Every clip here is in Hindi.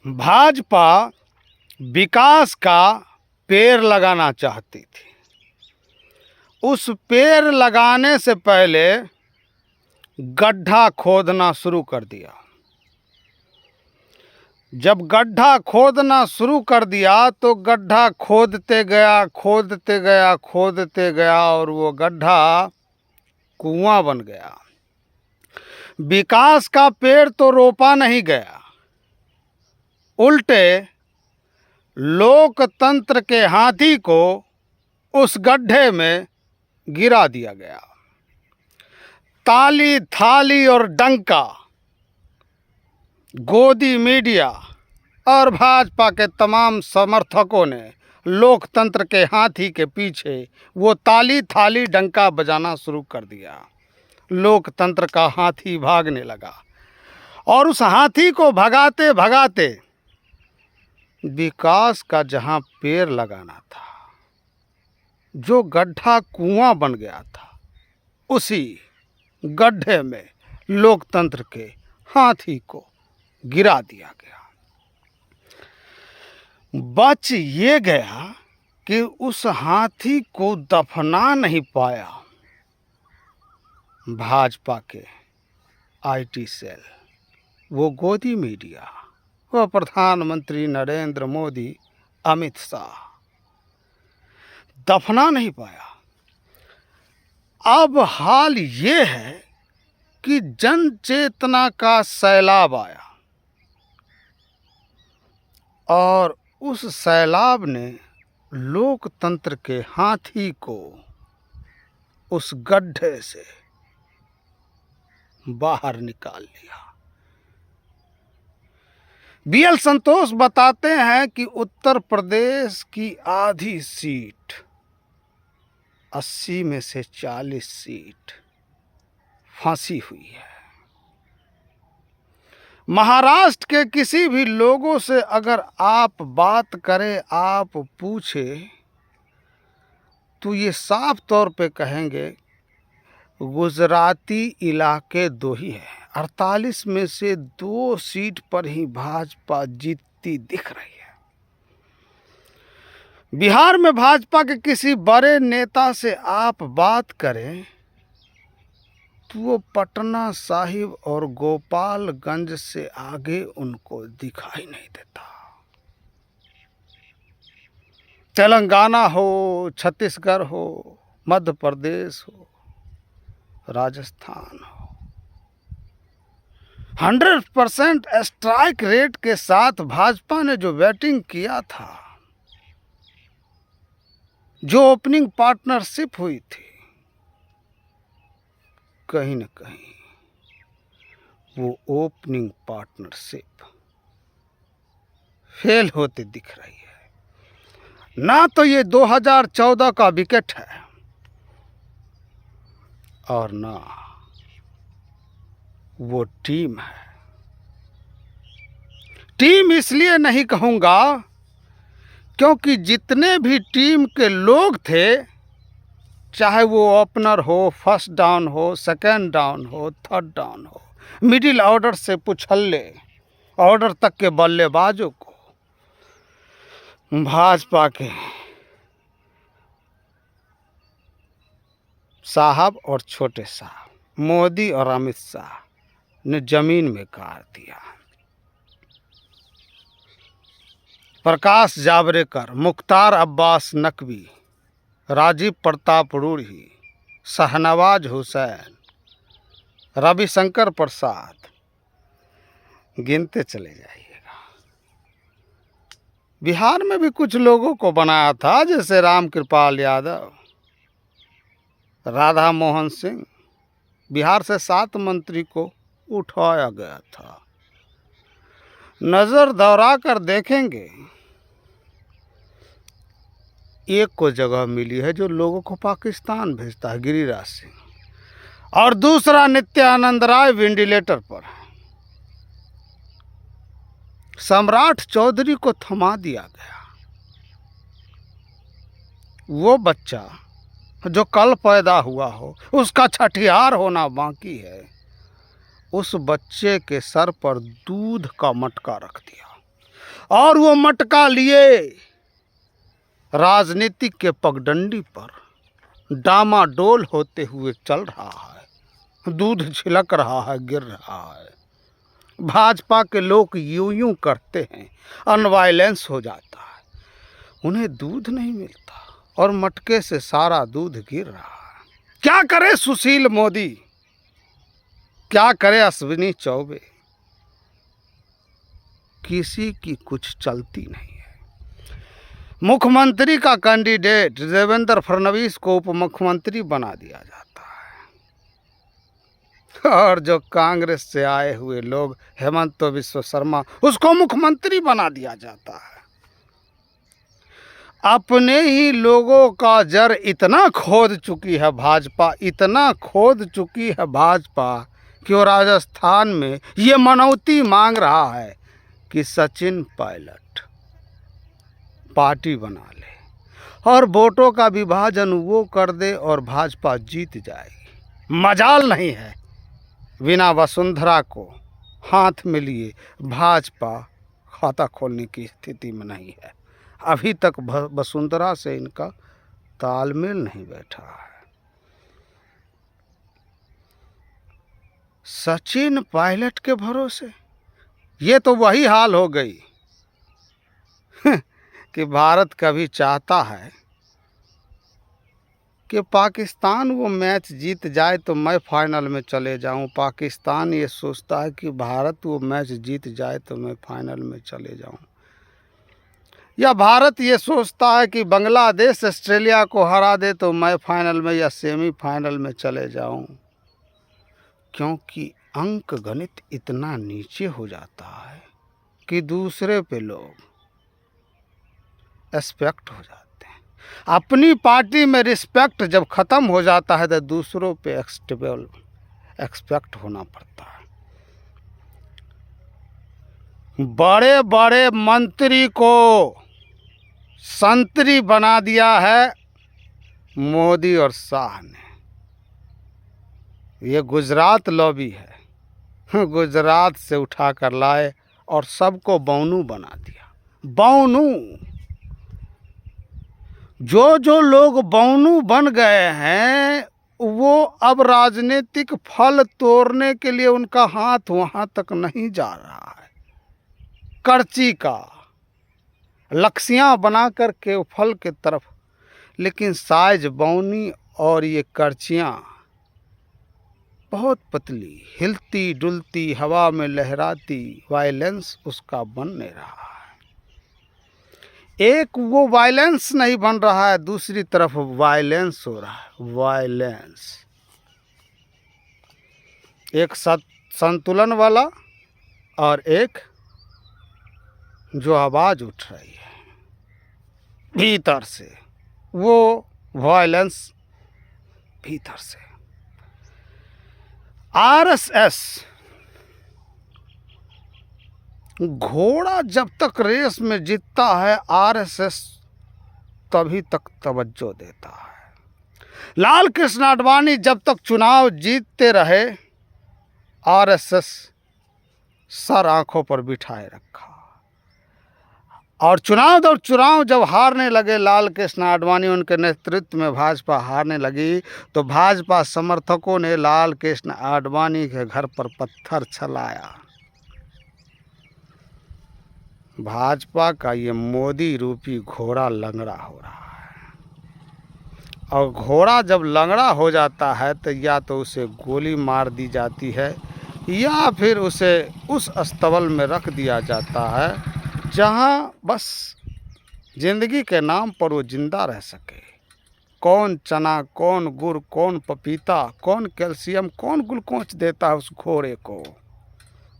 भाजपा विकास का पेड़ लगाना चाहती थी। उस पेड़ लगाने से पहले गड्ढा खोदना शुरू कर दिया। जब गड्ढा खोदना शुरू कर दिया तो गड्ढा खोदते गया और वो गड्ढा कुआं बन गया। विकास का पेड़ तो रोपा नहीं गया, उल्टे लोकतंत्र के हाथी को उस गड्ढे में गिरा दिया गया। ताली थाली और डंका गोदी मीडिया और भाजपा के तमाम समर्थकों ने लोकतंत्र के हाथी के पीछे वो ताली थाली डंका बजाना शुरू कर दिया। लोकतंत्र का हाथी भागने लगा और उस हाथी को भगाते भगाते विकास का जहां पेड़ लगाना था, जो गड्ढा कुआं बन गया था, उसी गड्ढे में लोकतंत्र के हाथी को गिरा दिया गया। बच ये गया कि उस हाथी को दफना नहीं पाया भाजपा के आईटी सेल, वो गोदी मीडिया, वो प्रधानमंत्री नरेंद्र मोदी, अमित शाह, दफना नहीं पाया। अब हाल ये है कि जन चेतना का सैलाब आया और उस सैलाब ने लोकतंत्र के हाथी को उस गड्ढे से बाहर निकाल लिया। बीएल संतोष बताते हैं कि उत्तर प्रदेश की आधी सीट, 80 में से 40 सीट फांसी हुई है। महाराष्ट्र के किसी भी लोगों से अगर आप बात करें, आप पूछे, तो ये साफ तौर पे कहेंगे गुजराती इलाके 2 ही है। 48 में से 2 सीट पर ही भाजपा जीतती दिख रही है। बिहार में भाजपा के किसी बड़े नेता से आप बात करें तो वो पटना साहिब और गोपालगंज से आगे उनको दिखाई नहीं देता। तेलंगाना हो, छत्तीसगढ़ हो, मध्य प्रदेश हो, राजस्थान हो, 100% स्ट्राइक रेट के साथ भाजपा ने जो बैटिंग किया था, जो ओपनिंग पार्टनरशिप हुई थी, कहीं न कहीं वो ओपनिंग पार्टनरशिप फेल होते दिख रही है। ना तो ये 2014 का विकेट है और ना वो टीम है। टीम इसलिए नहीं कहूँगा क्योंकि जितने भी टीम के लोग थे, चाहे वो ओपनर हो, फर्स्ट डाउन हो, सेकंड डाउन हो, थर्ड डाउन हो, मिडिल ऑर्डर से पुछल्ले ऑर्डर तक के बल्लेबाजों को भाजपा के साहब और छोटे साहब, मोदी और अमित शाह ने जमीन में गाड़ दिया। प्रकाश जावड़ेकर, मुख्तार अब्बास नकवी, राजीव प्रताप रूढ़ी, शाहनवाज हुसैन, रविशंकर प्रसाद, गिनते चले जाइएगा। बिहार में भी कुछ लोगों को बनाया था, जैसे रामकृपाल यादव, राधा मोहन सिंह। बिहार से 7 मंत्री को उठाया गया था। नज़र दौड़ा कर देखेंगे, एक को जगह मिली है जो लोगों को पाकिस्तान भेजता है, गिरिराज सिंह, और दूसरा नित्यानंद राय वेंटिलेटर पर है। सम्राट चौधरी को थमा दिया गया। वो बच्चा जो कल पैदा हुआ हो, उसका छठियार होना बाकी है। उस बच्चे के सर पर दूध का मटका रख दिया। और वो मटका लिए राजनीतिक के पगडंडी पर डामाडोल होते हुए चल रहा है। दूध छिलक रहा है, गिर रहा है। भाजपा के लोग यूं यूं करते हैं, अनवायलेंस हो जाता है, उन्हें दूध नहीं मिलता और मटके से सारा दूध गिर रहा है। क्या करे सुशील मोदी, क्या करे अश्विनी चौबे, किसी की कुछ चलती नहीं है। मुख्यमंत्री का कैंडिडेट देवेंद्र फडणवीस को उप मुख्यमंत्री बना दिया जाता है और जो कांग्रेस से आए हुए लोग हेमंत बिश्व शर्मा, उसको मुख्यमंत्री बना दिया जाता है। अपने ही लोगों का जड़ इतना खोद चुकी है भाजपा, इतना खोद चुकी है भाजपा कि वो राजस्थान में ये मनौती मांग रहा है कि सचिन पायलट पार्टी बना ले और वोटों का विभाजन वो कर दे और भाजपा जीत जाएगी। मजाल नहीं है, बिना वसुंधरा को हाथ में लिए भाजपा खाता खोलने की स्थिति में नहीं है। अभी तक वसुंधरा से इनका तालमेल नहीं बैठा है। सचिन पायलट के भरोसे ये तो वही हाल हो गई कि भारत कभी चाहता है कि पाकिस्तान वो मैच जीत जाए तो मैं फाइनल में चले जाऊं। पाकिस्तान ये सोचता है कि भारत वो मैच जीत जाए तो मैं फाइनल में चले जाऊं। या भारत ये सोचता है कि बांग्लादेश ऑस्ट्रेलिया को हरा दे तो मैं फाइनल में या सेमीफाइनल में चले जाऊं। क्योंकि अंक गणित इतना नीचे हो जाता है कि दूसरे पे लोग रिस्पेक्ट हो जाते हैं। अपनी पार्टी में रिस्पेक्ट जब ख़त्म हो जाता है तो दूसरों पे एक्सपेक्ट होना पड़ता है। बड़े बड़े मंत्री को संतरी बना दिया है मोदी और शाह ने। ये गुजरात लॉबी है, गुजरात से उठा कर लाए और सबको बौनू बना दिया। बौनू, जो लोग बौनू बन गए हैं वो अब राजनीतिक फल तोड़ने के लिए उनका हाथ वहाँ तक नहीं जा रहा है। करची का लक्ष्यां बना कर के फल के तरफ, लेकिन साइज बौनी और ये करचियाँ बहुत पतली, हिलती डुलती, हवा में लहराती, वायलेंस उसका बन नहीं रहा है। एक वो वायलेंस नहीं बन रहा है, दूसरी तरफ वायलेंस हो रहा है। वायलेंस एक संतुलन वाला और एक जो आवाज़ उठ रही है भीतर से, वो वायलेंस भीतर से। आरएसएस, घोड़ा जब तक रेस में जीतता है आरएसएस तभी तक तवज्जो देता है। लाल कृष्ण आडवाणी जब तक चुनाव जीतते रहे आरएसएस सर आंखों पर बिठाए रखा। और चुनाव जब हारने लगे लाल कृष्ण आडवाणी, उनके नेतृत्व में भाजपा हारने लगी तो भाजपा समर्थकों ने लाल कृष्ण आडवाणी के घर पर पत्थर चलाया। भाजपा का ये मोदी रूपी घोड़ा लंगड़ा हो रहा है और घोड़ा जब लंगड़ा हो जाता है तो या तो उसे गोली मार दी जाती है या फिर उसे उस अस्तबल में रख दिया जाता है जहाँ बस जिंदगी के नाम पर वो जिंदा रह सके। कौन चना, कौन गुड़, कौन पपीता, कौन कैल्शियम, कौन ग्लूकोज देता है उस घोड़े को।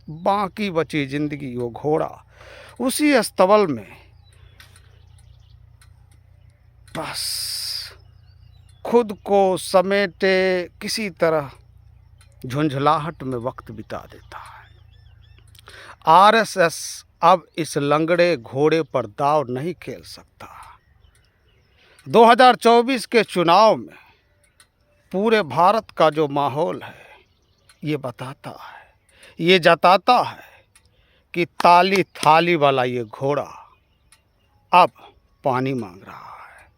बाकी बची जिंदगी वो घोड़ा उसी अस्तबल में बस खुद को समेटे किसी तरह झुंझलाहट में वक्त बिता देता है। आरएसएस अब इस लंगड़े घोड़े पर दाव नहीं खेल सकता। 2024 के चुनाव में पूरे भारत का जो माहौल है ये बताता है, ये जताता है कि ताली थाली वाला ये घोड़ा अब पानी मांग रहा है।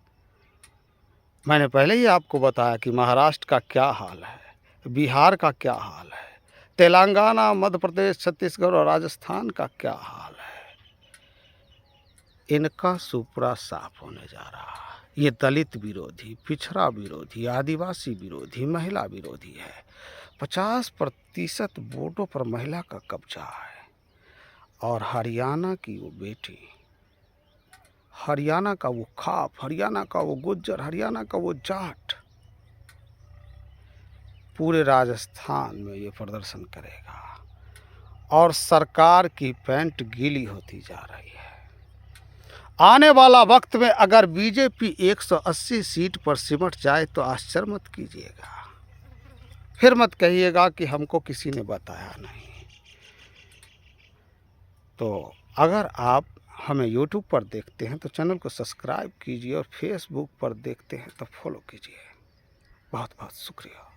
मैंने पहले ही आपको बताया कि महाराष्ट्र का क्या हाल है, बिहार का क्या हाल है, तेलंगाना, मध्य प्रदेश, छत्तीसगढ़ और राजस्थान का क्या हाल है। इनका सुपड़ा साफ होने जा रहा है। ये दलित विरोधी, पिछड़ा विरोधी, आदिवासी विरोधी, महिला विरोधी है। 50% वोटों पर महिला का कब्जा है। और हरियाणा की वो बेटी, हरियाणा का वो खाप, हरियाणा का वो गुज्जर, हरियाणा का वो जाट पूरे राजस्थान में ये प्रदर्शन करेगा। और सरकार की पैंट गीली होती जा रही है। आने वाला वक्त में अगर बीजेपी 180 सीट पर सिमट जाए तो आश्चर्य मत कीजिएगा। फिर मत कहिएगा कि हमको किसी ने बताया नहीं। तो अगर आप हमें YouTube पर देखते हैं तो चैनल को सब्सक्राइब कीजिए और Facebook पर देखते हैं तो फॉलो कीजिए। बहुत बहुत शुक्रिया।